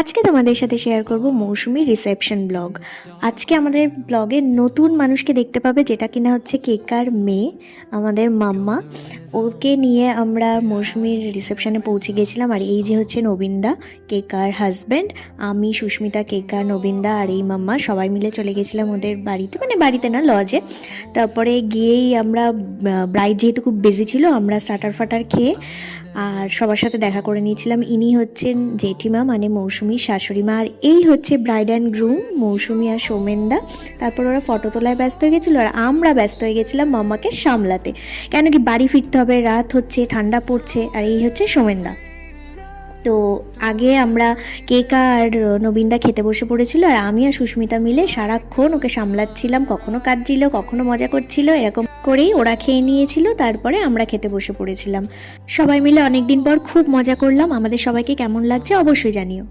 আজকে তোমাদের সাথে শেয়ার করব মৌসুমীর রিসেপশন ব্লগ। আজকে আমাদের ব্লগে নতুন মানুষকে দেখতে পাবে, যেটা কিনা হচ্ছে কেকার মেয়ে, আমাদের মাম্মা। ওকে নিয়ে আমরা মৌসুমীর রিসেপশনে পৌঁছে গেছিলাম। আর এই যে হচ্ছে নবীনদা, কেকার হাজব্যান্ড, আমি, সুস্মিতা, কেকার, নবীনদা আর এই মাম্মা সবাই মিলে চলে গেছিলাম ওদের বাড়িতে, মানে বাড়িতে না, লজে। তারপরে গিয়েই আমরা, ব্রাইড যেহেতু খুব বিজি ছিল, আমরা স্টার্টার ফাটার খেয়ে আর সবার সাথে দেখা করে নিয়েছিলাম। ইনি হচ্ছেন জেঠিমা, মানে মৌসুমীর শাশুড়ি মা। আর এই হচ্ছে ব্রাইড অ্যান্ড গ্রুম, মৌসুমী আর সৌমেনদা। তারপর ওরা ফটো তোলায় ব্যস্ত হয়ে গেছিলো, আর আমরা ব্যস্ত হয়ে গেছিলাম মাম্মাকে সামলাতে, কেন কি বাড়ি ফিরতে হবে, রাত হচ্ছে, ঠান্ডা পড়ছে। আর এই হচ্ছে সৌমেনদা। তো আগে আমরা কেকা আর নবীনদা খেতে বসে পড়েছিল, আর আমি আর সুস্মিতা মিলে সারাক্ষণ ওকে সামলাচ্ছিলাম, কখনো কাঁদছিল, কখনো মজা করছিল, এরকম করেই ওরা খেয়ে নিয়েছিল। তারপরে আমরা খেতে বসে পড়েছিলাম সবাই মিলে। অনেকদিন পর খুব মজা করলাম। আমাদের সবাইকে কেমন লাগছে অবশ্যই জানিও।